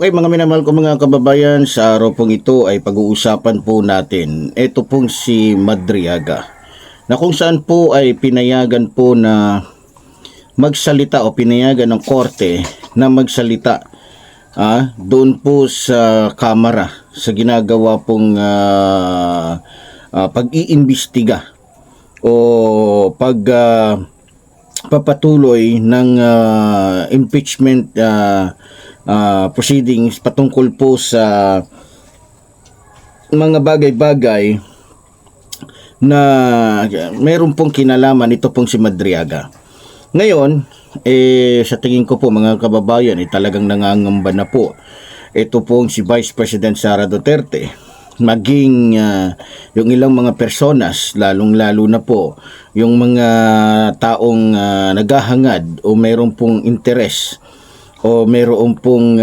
Okay mga minamahal ko mga kababayan, sa araw pong ito ay pag-uusapan po natin ito pong si Madriaga, na kung saan po ay pinayagan po na magsalita o pinayagan ng korte na magsalita doon po sa kamera sa ginagawa pong pag-iimbestiga o papatuloy ng impeachment proceedings patungkol po sa mga bagay-bagay na meron pong kinalaman ito pong si Madriaga. Ngayon, sa tingin ko po mga kababayan, talagang nangangamba na po ito pong si Vice President Sara Duterte, maging yung ilang mga personas, lalong-lalo na po yung mga taong naghahangad o mayroon pong interes o mayroon pong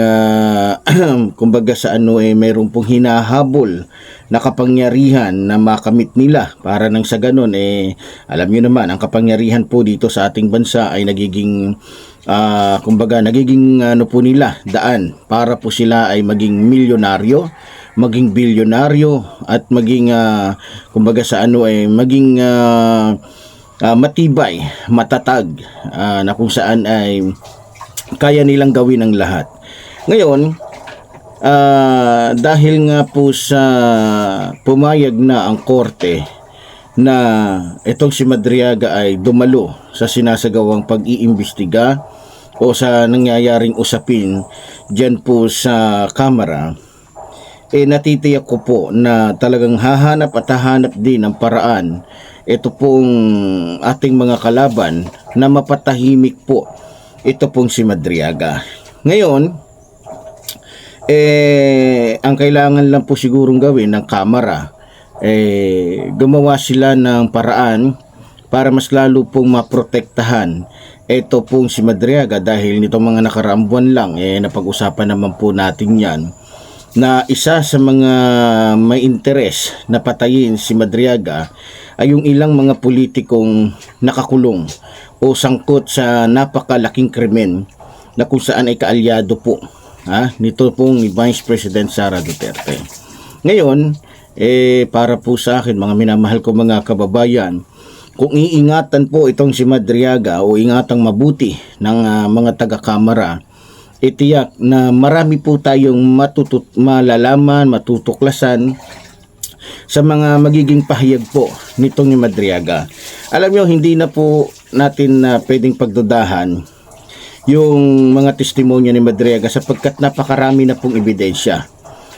kumbaga sa mayroon pong hinahabol na kapangyarihan na makamit nila, para nang sa ganun alam niyo naman ang kapangyarihan po dito sa ating bansa ay nagiging kumbaga nagiging po nila daan para po sila ay maging milyonaryo, maging bilyonaryo at maging kumbaga sa maging matibay, matatag, na kung saan ay kaya nilang gawin ang lahat. Ngayon, dahil nga po sa pumayag na ang korte na itong si Madriaga ay dumalo sa sinasagawang pag-iimbestiga o sa nangyayaring usapin dyan po sa kamera, natitiyak ko po na talagang hahanap at hahanap din ng paraan ito pong ating mga kalaban na mapatahimik po ito pong si Madriaga. Ngayon, ang kailangan lang po sigurong gawin ng kamera, gumawa sila ng paraan para mas lalo pong maprotektahan ito pong si Madriaga, dahil nitong mga nakaraang buwan lang, napag-usapan naman po natin yan, na isa sa mga may interes na patayin si Madriaga ay yung ilang mga politikong nakakulong o sangkot sa napakalaking krimen na kung saan ay kaalyado po nito pong ni Vice President Sara Duterte. Ngayon, para po sa akin mga minamahal ko mga kababayan, kung iingatan po itong si Madriaga o ingatang mabuti ng mga taga-kamara, itiyak na marami po tayong malalaman, matutuklasan sa mga magiging pahayag po nitong ni Madriaga. Alam nyo, hindi na po natin pwedeng pagdudahan yung mga testimonya ni Madriaga sapagkat napakarami na pong ebidensya.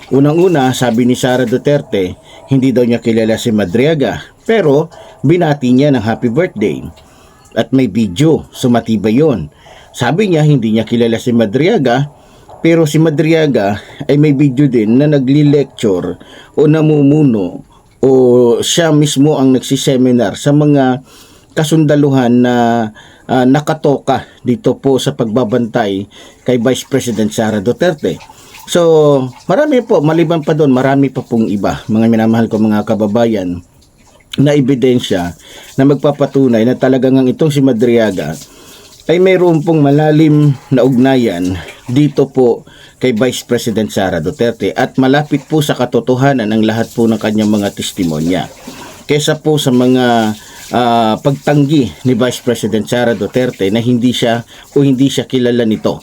Unang-una, sabi ni Sara Duterte, hindi daw niya kilala si Madriaga, pero binati niya ng happy birthday. At may video, sumatibay yun. Sabi niya hindi niya kilala si Madriaga, pero si Madriaga ay may video din na nagli-lecture o namumuno o siya mismo ang nagsiseminar sa mga kasundaluhan na nakatoka dito po sa pagbabantay kay Vice President Sara Duterte. So, marami po, maliban pa doon, marami pa pong iba, mga minamahal ko mga kababayan, na ebidensya na magpapatunay na talagang itong si Madriaga ay mayroon pong malalim na ugnayan dito po kay Vice President Sara Duterte at malapit po sa katotohanan ang lahat po ng kanyang mga testimonya kesa po sa mga pagtanggi ni Vice President Sara Duterte na hindi siya kilala nito.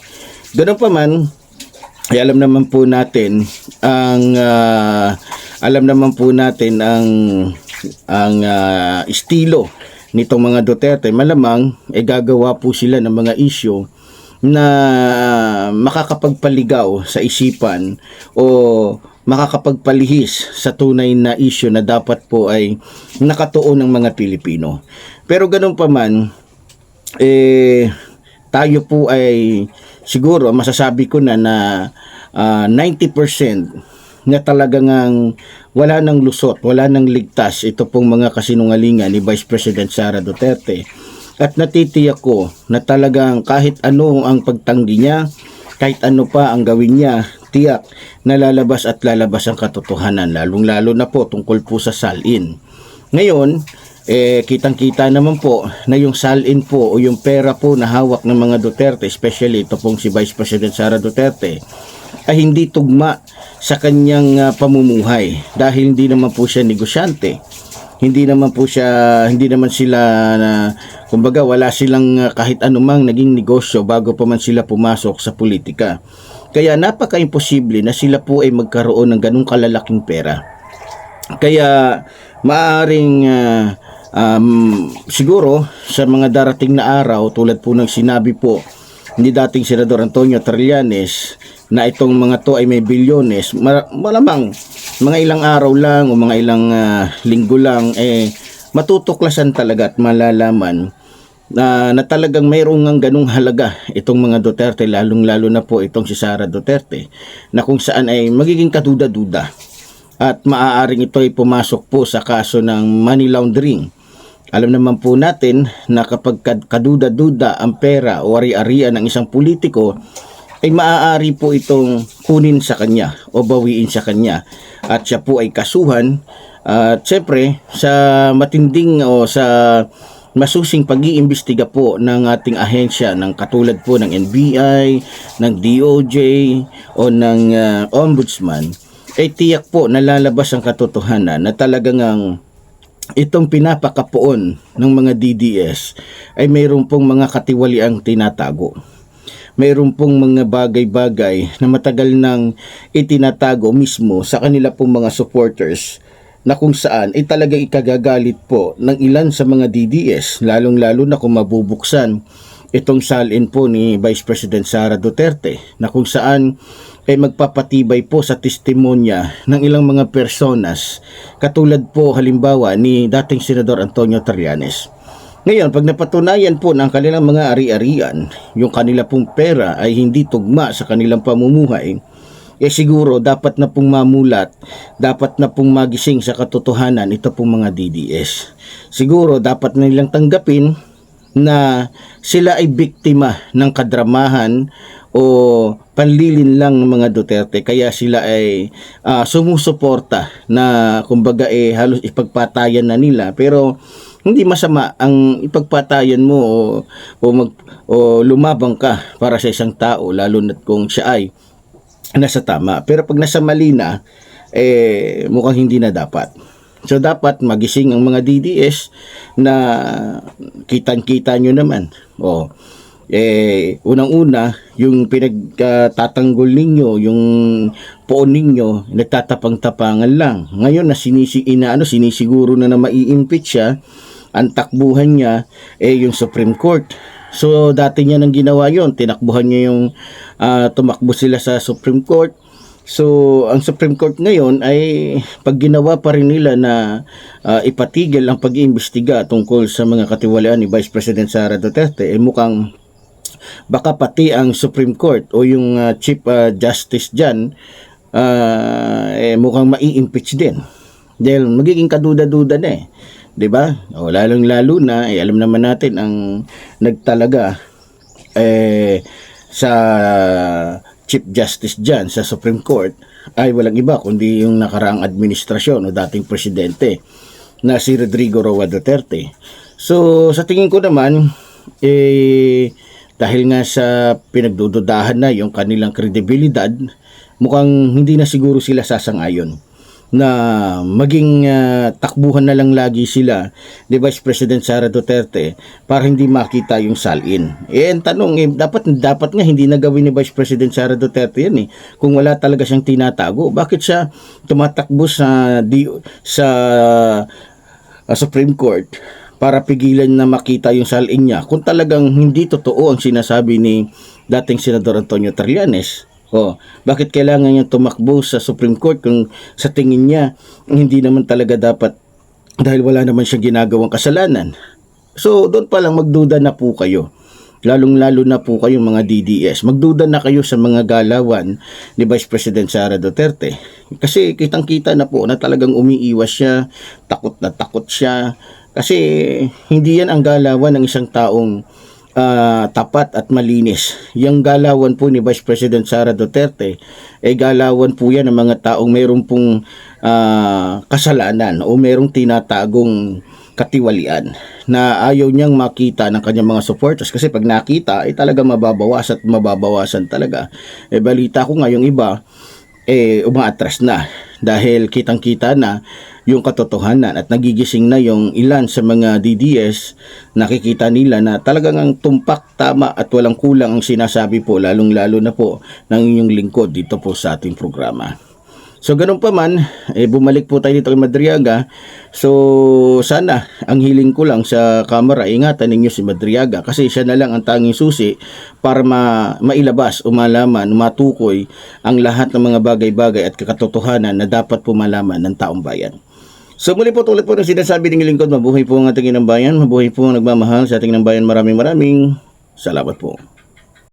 Ganun pa man, ay alam naman po natin ang estilo nitong mga Duterte. Malamang gagawa po sila ng mga issue na makakapagpaligaw sa isipan o makakapagpalihis sa tunay na issue na dapat po ay nakatuon ng mga Pilipino. Pero ganun pa man, tayo po ay siguro masasabi ko na 90% na talagang wala nang lusot, wala nang ligtas ito pong mga kasinungalingan ni Vice President Sara Duterte. At natitiyak ko na talagang kahit ano ang pagtanggi niya, kahit ano pa ang gawin niya, tiyak na lalabas at lalabas ang katotohanan, lalong-lalo na po tungkol po sa salin. Ngayon, kitang-kita naman po na yung salin po o yung pera po na hawak ng mga Duterte, especially ito pong si Vice President Sara Duterte, ay hindi tugma sa kanyang pamumuhay dahil hindi naman po siya negosyante. Hindi naman sila na kumbaga wala silang kahit anumang naging negosyo bago pa man sila pumasok sa politika. Kaya napaka-imposible na sila po ay magkaroon ng ganung kalalaking pera. Kaya maaring siguro sa mga darating na araw, tulad po ng sinabi po ni dating Senador Antonio Trillanes na itong mga to ay may bilyones, malamang mga ilang araw lang o mga ilang linggo lang matutuklasan talaga at malalaman na talagang mayroong ng ganung halaga itong mga Duterte, lalong-lalo na po itong si Sara Duterte, na kung saan ay magiging kaduda-duda at maaaring ito ay pumasok po sa kaso ng money laundering. Alam naman po natin na kapag kaduda-duda ang pera o ari-arian ng isang politiko, ay maaari po itong kunin sa kanya o bawiin sa kanya at siya po ay kasuhan at syempre sa matinding o sa masusing pag-iimbestiga po ng ating ahensya ng katulad po ng NBI, ng DOJ o ng Ombudsman, ay tiyak po nalalabas ang katotohanan na talagang itong pinapakapoon ng mga DDS ay mayroon pong mga katiwaliang tinatago. Mayroon pong mga bagay-bagay na matagal nang itinatago mismo sa kanila pong mga supporters na kung saan ay talagang ikagagalit po ng ilan sa mga DDS, lalong-lalo na kung mabubuksan itong salin po ni Vice President Sara Duterte na kung saan ay magpapatibay po sa testimonya ng ilang mga personas katulad po halimbawa ni dating Senador Antonio Trillanes. Ngayon, pag napatunayan po ng kanilang mga ari-arian, yung kanila pong pera ay hindi tugma sa kanilang pamumuhay, siguro dapat na pong mamulat, dapat na pong magising sa katotohanan ito pong mga DDS. Siguro dapat na nilang tanggapin na sila ay biktima ng kadramahan o panlilin lang ng mga Duterte, kaya sila ay sumusuporta na kumbaga halos ipagpatayan na nila, pero hindi masama ang ipagpatayan mo o lumabang ka para sa isang tao, lalo na kung siya ay nasa tama. Pero pag nasa mali na, mukhang hindi na dapat. So dapat magising ang mga DDS na kitang-kita nyo naman. Unang-una, yung pinagtatanggol ninyo, yung poon ninyo, nagtatapang-tapangan lang. Ngayon na sinisiguro na mai-impeach siya, ang takbuhan niya yung Supreme Court. So dati niya nang ginawa yon, tinakbuhan niya yung tumakbo sila sa Supreme Court. So ang Supreme Court ngayon ay pag ginawa pa rin nila na ipatigil ang pag-iimbestiga tungkol sa mga katiwalian ni Vice President Sara Duterte, mukhang baka pati ang Supreme Court o yung Chief Justice dyan mukhang mai-impeach din dahil magiging kaduda-duda na 'di ba? Lalong-lalo na alam naman natin ang nagtalaga sa Chief Justice dyan sa Supreme Court ay walang iba kundi yung nakaraang administrasyon o dating presidente na si Rodrigo Roa Duterte. So sa tingin ko naman dahil nga sa pinagdududahan na yung kanilang kredibilidad, mukhang hindi na siguro sila sasang-ayon na maging takbuhan na lang lagi sila ni Vice President Sara Duterte para hindi makita yung salin. Ang tanong, dapat nga hindi na gawin ni Vice President Sara Duterte yan kung wala talaga siyang tinatago. Bakit siya tumatakbo sa Supreme Court para pigilan na makita yung salin niya kung talagang hindi totoo ang sinasabi ni dating Senador Antonio Trillanes? Bakit kailangan niya tumakbo sa Supreme Court kung sa tingin niya hindi naman talaga dapat dahil wala naman siyang ginagawang kasalanan? So doon pa lang magduda na po kayo. Lalong-lalo na po kayo mga DDS. Magduda na kayo sa mga galawan ni Vice President Sara Duterte. Kasi kitang-kita na po na talagang umiiwas siya, takot na takot siya. Kasi hindi yan ang galawan ng isang taong tapat at malinis. Yung galawan po ni Vice President Sara Duterte ay galawan po yan ng mga taong mayroon pong kasalanan o mayroong tinatagong katiwalian na ayaw niyang makita ng kanyang mga supporters kasi pag nakita ay talaga mababawasan talaga. Balita ko nga yung iba umaatras na dahil kitang-kita na yung katotohanan at nagigising na yung ilan sa mga DDS. Nakikita nila na talagang ang tumpak, tama at walang kulang ang sinasabi po, lalong-lalo na po ng inyong lingkod dito po sa ating programa. So ganun pa man, bumalik po tayo dito kay Madriaga. So sana ang hiling ko lang sa kamera, ingatan ninyo si Madriaga kasi siya na lang ang tanging susi para mailabas, umalaman, matukoy ang lahat ng mga bagay-bagay at katotohanan na dapat po malaman ng taong bayan. So muli po, tulad po ng sinasabi ng lingkod, mabuhay po ang ating inang bayan, mabuhay po ang nagmamahal sa ating inang bayan. Maraming salamat po.